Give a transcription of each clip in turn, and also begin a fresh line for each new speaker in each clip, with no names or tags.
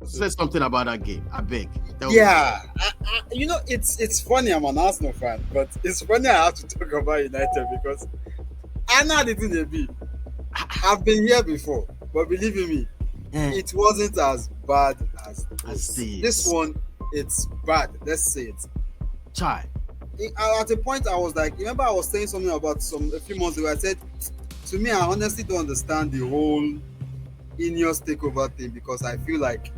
Say something about that game. I beg.
Yeah, it's funny. I'm an Arsenal fan, but it's funny I have to talk about United because I know it in a bit. I've been here before, but believe me, it wasn't as bad as this one. It's bad. Let's say it.
Chai.
At a point, I was like, remember, I was saying something about a few months ago. I said, to me, I honestly don't understand the whole Ineos takeover thing because I feel like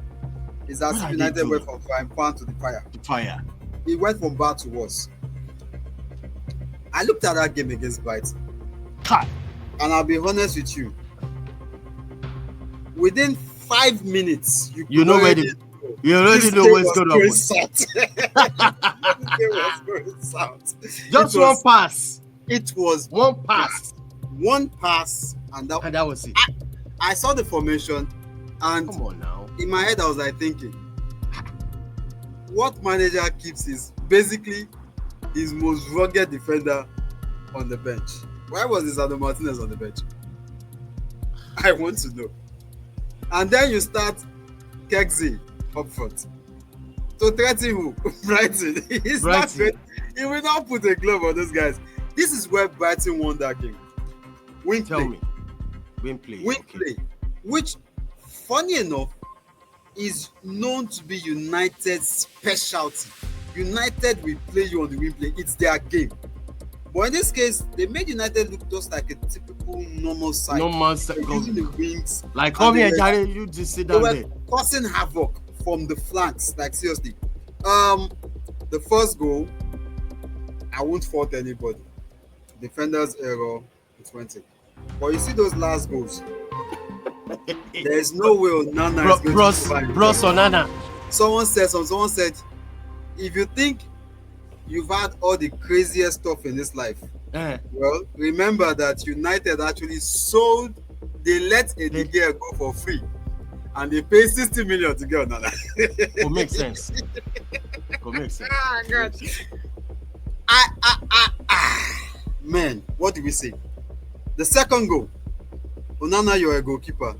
it's as if United went from frying pan to the fire. It went from bad to worse. I looked at that game against Brighton, and I'll be honest with you. Within 5 minutes, you already know what's going on.
Just one pass.
It was
one pass.
One pass, and that
was it.
I saw the formation, and
come on now.
In my head, I was like thinking, what manager keeps is basically his most rugged defender on the bench. Why was Lisandro Martinez on the bench? I want to know. And then you start Kexi up front. So threaten who? Brighton. He will not put a glove on those guys. This is where Brighton won that game. Win play. Which, funny enough, is known to be United's specialty. United will play you on the win play. It's their game. But in this case, they made United look just like a typical normal side. Using the wings.
Like, come here, Jerry, you just sit down there.
They were causing havoc from the flanks. Like, seriously. The first goal, I won't fault anybody. Defender's error, it's 20. But you see those last goals, there is no way Onana is going to survive.
Onana.
Someone said, if you think you've had all the craziest stuff in this life, well, remember that United actually they let a De Gea go for free, and they paid 60 million to get Onana.
It makes sense.
Man, what did we say? The second goal, Onana, you're a goalkeeper.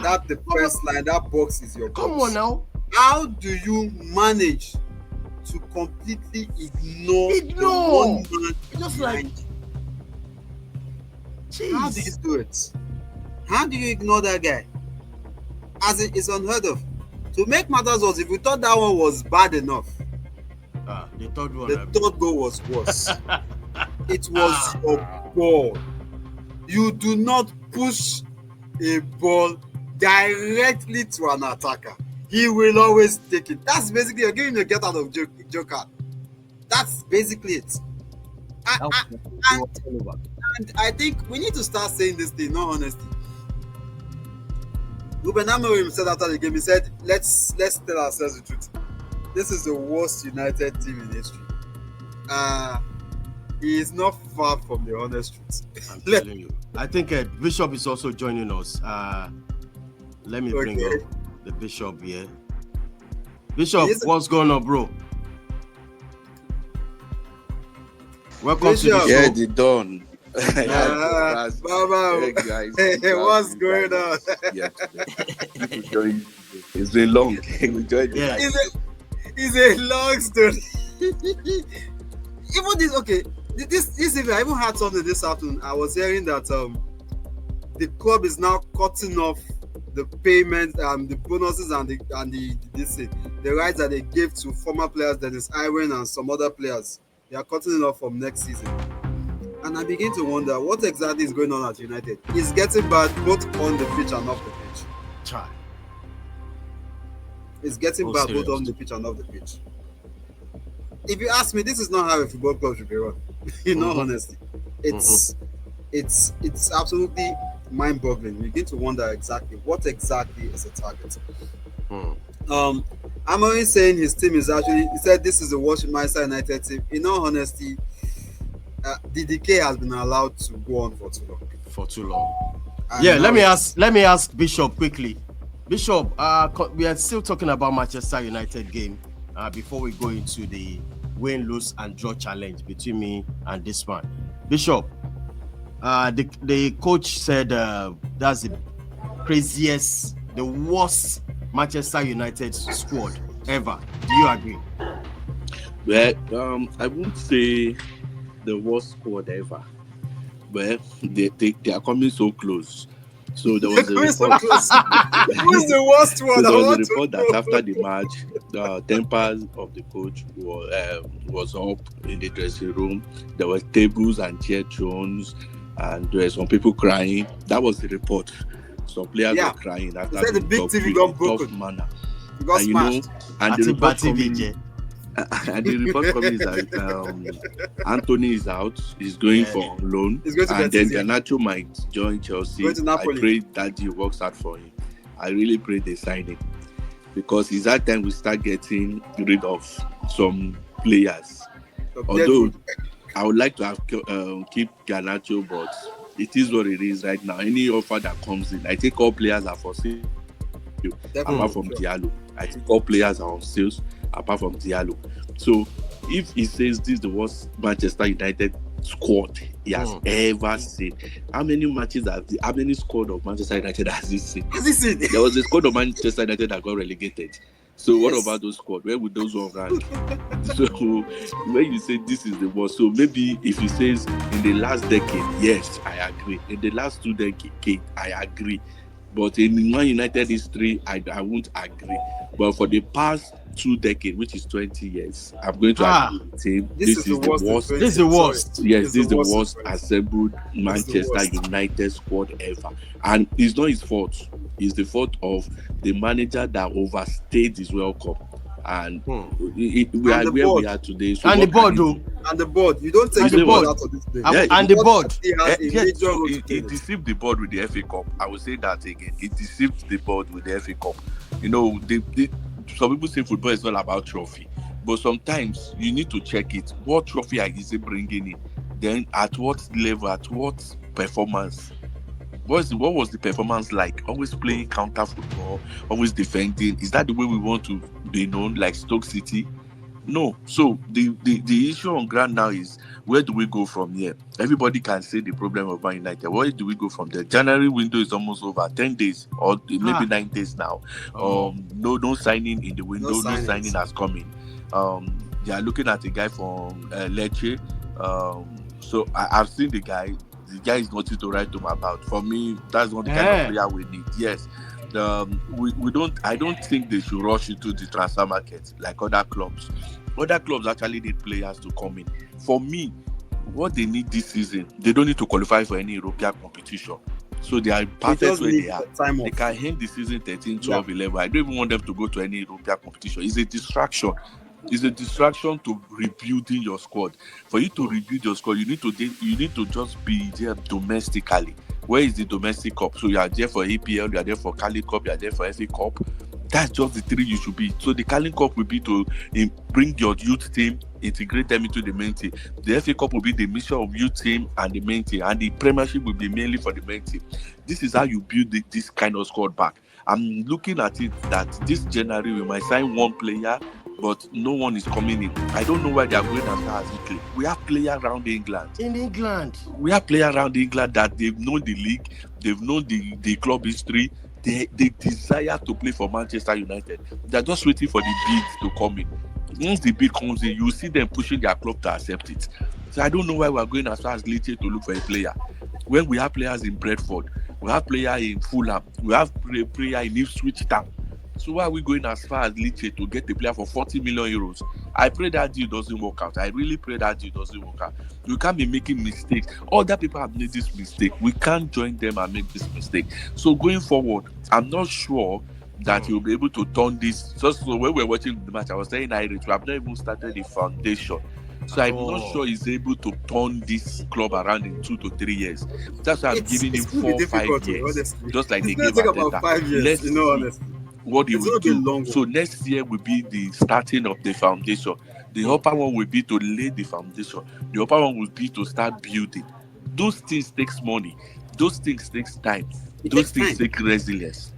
That the first line, that box is your box.
Come on now.
How do you manage to completely ignore one man?
Just like,
how do you do it? How do you ignore that guy? As it's unheard of. To make matters worse, if we thought that one was bad enough,
the third
goal was worse. It was your ball. You do not push a ball directly to an attacker. He will always take it. That's basically you're giving a get out of joker. That's basically it. And I think we need to start saying this thing, no honesty. Ruben Amorim said after the game, he said, let's tell ourselves the truth. This is the worst United team in history. He is not far from the honest truth.
I'm telling you. I think Bishop is also joining us. Let me bring up the Bishop here. Bishop, what's going on, bro? Welcome to the show.
Yeah, the dawn.
Hey, guys. Hey, what's going on?
It's been long.
It's a long story. Even this, okay. This evening, I even had something this afternoon. I was hearing that the club is now cutting off the payments, the bonuses, and the rights that they gave to former players, Dennis Irwin and some other players. They are cutting it off from next season. And I begin to wonder what exactly is going on at United. It's getting bad both on the pitch and off the pitch.
Try.
It's getting bad both on the pitch and off the pitch. If you ask me, this is not how a football club should be run. In all honesty, it's absolutely mind-boggling. You begin to wonder what exactly is the target. I'm only saying his team is actually. He said this is the worst Manchester United team. In all honesty, the decay has been allowed to go on for too long. And
let me ask Bishop quickly. Bishop, we are still talking about Manchester United game before we go into the win, lose, and draw challenge between me and this man. Bishop, the coach said that's the craziest, the worst Manchester United squad ever. Do you agree?
Well, I won't say the worst squad ever. Well, they are coming so close. So there
They're
was a
coming so
report.
close. Who's the worst one?
So
I
there was a
want
report
to
that
know.
after the match, the tempers of the coach was up in the dressing room. There were tables and chair thrones, and there were some people crying. That was the report. Some players were
Yeah,
crying
they
after
said the
being
big
talked to
TV
in a
got
tough
broken.
manner.
It got
And you know,
smashed.
and the report coming,
Batty
and the report coming is that Anthony is out. He's going
Yeah.
for loan,
He's going to
and then
Betis, yeah.
Garnacho might join Chelsea.
Going to
I
Napoli.
pray that deal works out for him. I really pray they sign him, because it's that time we start getting rid of some players.
So
Although
Deadwood.
I would like to have keep Garnacho, but it is what it is right now. Any offer that comes in, I think all players are for sale apart from
Sure.
Diallo. I think all players are on sales apart from Diallo. So if he says this is the worst Manchester United squad he has ever seen, how many squad of Manchester United has he seen?
Has he seen?
There was a squad of Manchester United that got relegated. So what
Yes.
about those squad? Where would those one rank? So when you say this is the worst, so maybe if he says in the last decade, yes, I agree. In the last 2 decades, I agree. But in Man United history, I won't agree. But for the past 2 decades, which is 20 years, I'm going to agree with him.
This is the worst.
This is the worst.
Yes, this is the
worst
worst assembled Manchester
worst.
United squad ever. And it's not his fault. It's the fault of the manager that overstayed his welcome. And we are
the
where
board.
we are today. So
And the
what can
board,
he
though.
do?
And the board. You don't take
And
the
the
board
board.
out of this thing.
Yeah,
And the board.
He has a
Yes,
major
so
role to
it
play.
deceived the board with the FA Cup. I will say that again. It deceived the board with the FA Cup. You know, some people say football is all about trophy, but sometimes you need to check it. What trophy are you bringing in? Then at what level? At what performance? What was the performance like? Always playing counter football, always defending. Is that the way we want to be known, like Stoke City? No. So the issue on ground now is, where do we go from here? Everybody can say the problem of Man United. Where do we go from there? January window is almost over, 10 days or maybe 9 days now. No signing in the window, no signing has come in. They are looking at a guy from Lecce. So I've seen the guy. The guy is nothing to write home about. For me, that's not the kind of player we need. Yes. I don't think they should rush into the transfer market like other clubs. Other clubs actually need players to come in. For me, what they need this season, they don't need to qualify for any European competition. So they are perfect where they are. They can end the season 13, 12, 11. I don't even want them to go to any European competition. It's a distraction. It's a distraction to rebuilding your squad. For you to rebuild your squad, you need to just be there domestically. Where is the domestic cup? So you are there for EPL, you are there for Cali Cup, you are there for FA Cup. That's just the 3 you should be. So the Cali Cup will be to bring your youth team, integrate them into the main team. The FA Cup will be the mixture of youth team and the main team, and the Premiership will be mainly for the main team. This is how you build this kind of squad back. I'm looking at it that this January we might sign one player, but no one is coming in. I don't know why they are going as far as Italy. We have players around England.
In England.
We have players around England that they've known the league, they've known the club history. They desire to play for Manchester United. They're just waiting for the bid to come in. Once the bid comes in, you see them pushing their club to accept it. So I don't know why we're going as far as Lecce to look for a player. When we have players in Brentford, we have players in Fulham, we have player in Ipswich Town. So why are we going as far as Lecce to get a player for 40 million euros? I pray that deal doesn't work out. I really pray that deal doesn't work out. We can't be making mistakes. Other people have made this mistake. We can't join them and make this mistake. So going forward, I'm not sure that you'll be able to turn this. Just so when we're watching the match, I was saying Irish, we have not even started the foundation. So I'm not sure he's able to turn this club around in 2 to 3 years. That's why I'm giving him 4 5 years.
Honestly.
Just like
It's
they gave
take about 5 years,
Let's
you know,
see
honestly.
what he
It's
will
gonna be
do.
longer.
So next year will be the starting of the foundation. The upper one will be to lay the foundation. The upper one will be to start building. Those things takes money. Those things takes time. Those things take resilience.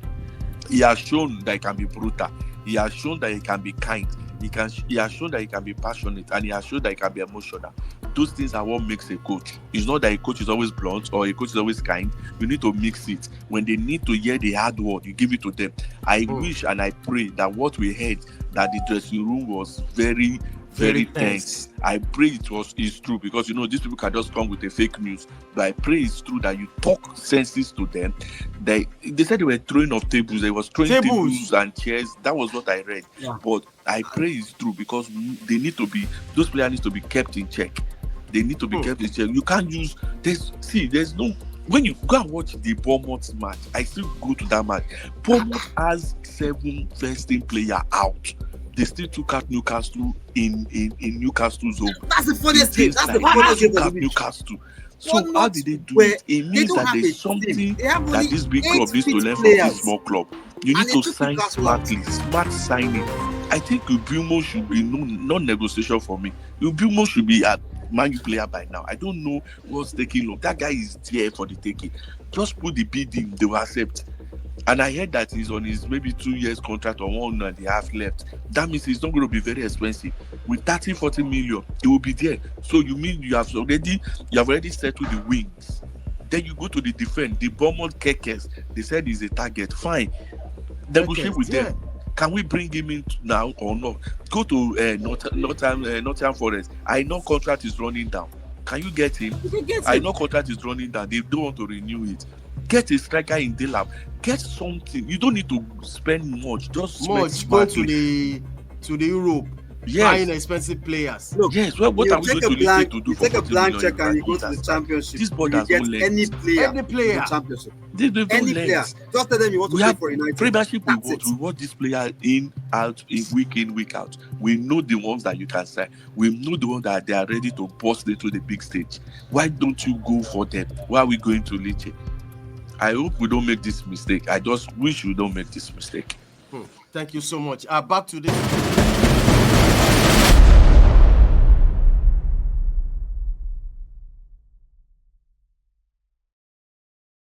He has shown that he can be brutal. He has shown that he can be kind. He has shown that he can be passionate, and he has shown that he can be emotional. those things are what makes a coach. It's not that a coach is always blunt or a coach is always kind. You need to mix it. When they need to hear the hard word, you give it to them. I wish and I pray that what we heard, that the dressing room was very, very tense. I pray it's true, because these people can just come with a fake news. But I pray it's true, that you talk senses to them. They said they were throwing off tables. They was throwing tables and chairs. That was what I read.
Yeah.
But I pray it's true, because those players need to be kept in check. They need to be kept in check. You can't use there's no. When you go and watch the Bournemouth match, I still go to that match. Bournemouth has 7 first-team players out. They still took out Newcastle in Newcastle's home.
That's the funniest thing. That's the funniest thing.
Took out Newcastle. So how did they do it? It means that there's something that this big club needs to learn from this small club. You need to sign smartly, smart signing. I think Ubumo should be non-negotiation for me. Ubumo should be a Man U player by now. I don't know what's taking long. That guy is there for the taking. Just put the bid in, they will accept. And I heard that he's on his maybe 2 years contract or 1.5 left. That means it's not going to be very expensive. With 30-40 million, it will be there. So you mean you have already settled the wings. Then you go to the defense. The Bournemouth Kekes, they said he's a target. Fine. Negotiate with them. Can we bring him in now or not? Go to Nottingham Forest. I know contract is running down. Can you get him? I know contract is running down. They don't want to renew it. Get a striker in Delap. Get something. You don't need to spend much. Just
go to the Europe.
Yes.
Buying expensive players.
Look, yes. Well, what are we going to do?
You take a blank check and you go to the championship.
This board has
get
no
any player.
Any player.
In the championship.
Any
player. Just tell them you want to play for United.
Premiership, we want this player in, week out. We know the ones that you can sign. We know the ones that they are ready to burst into the big stage. Why don't you go for them? Why are we going to Lecce? I hope we don't make this mistake. I just wish we don't make this mistake.
Thank you so much. Back to this.